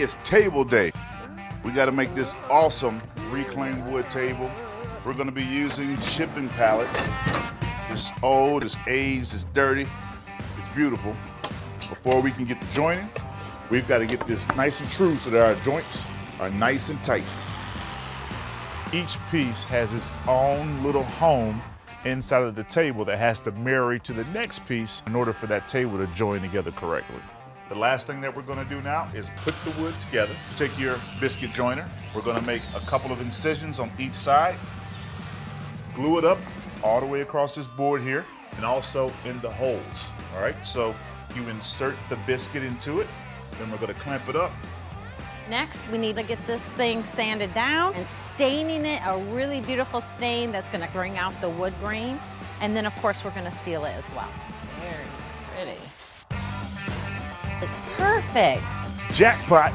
It's table day. We got to make this awesome reclaimed wood table. We're going to be using shipping pallets. It's old, it's aged, it's dirty, it's beautiful. Before we can get the joining, we've got to get this nice and true so that our joints are nice and tight. Each piece has its own little home inside of the table that has to marry to the next piece in order for that table to join together correctly. The last thing that we're going to do now is put the wood together. Take your biscuit joiner. We're going to make a couple of incisions on each side. Glue it up all the way across this board here and also in the holes. All right, so you insert the biscuit into it. Then we're going to clamp it up. Next, we need to get this thing sanded down and staining it a really beautiful stain that's going to bring out the wood grain. And then, of course, we're going to seal it as well. Very pretty. It's perfect. Jackpot.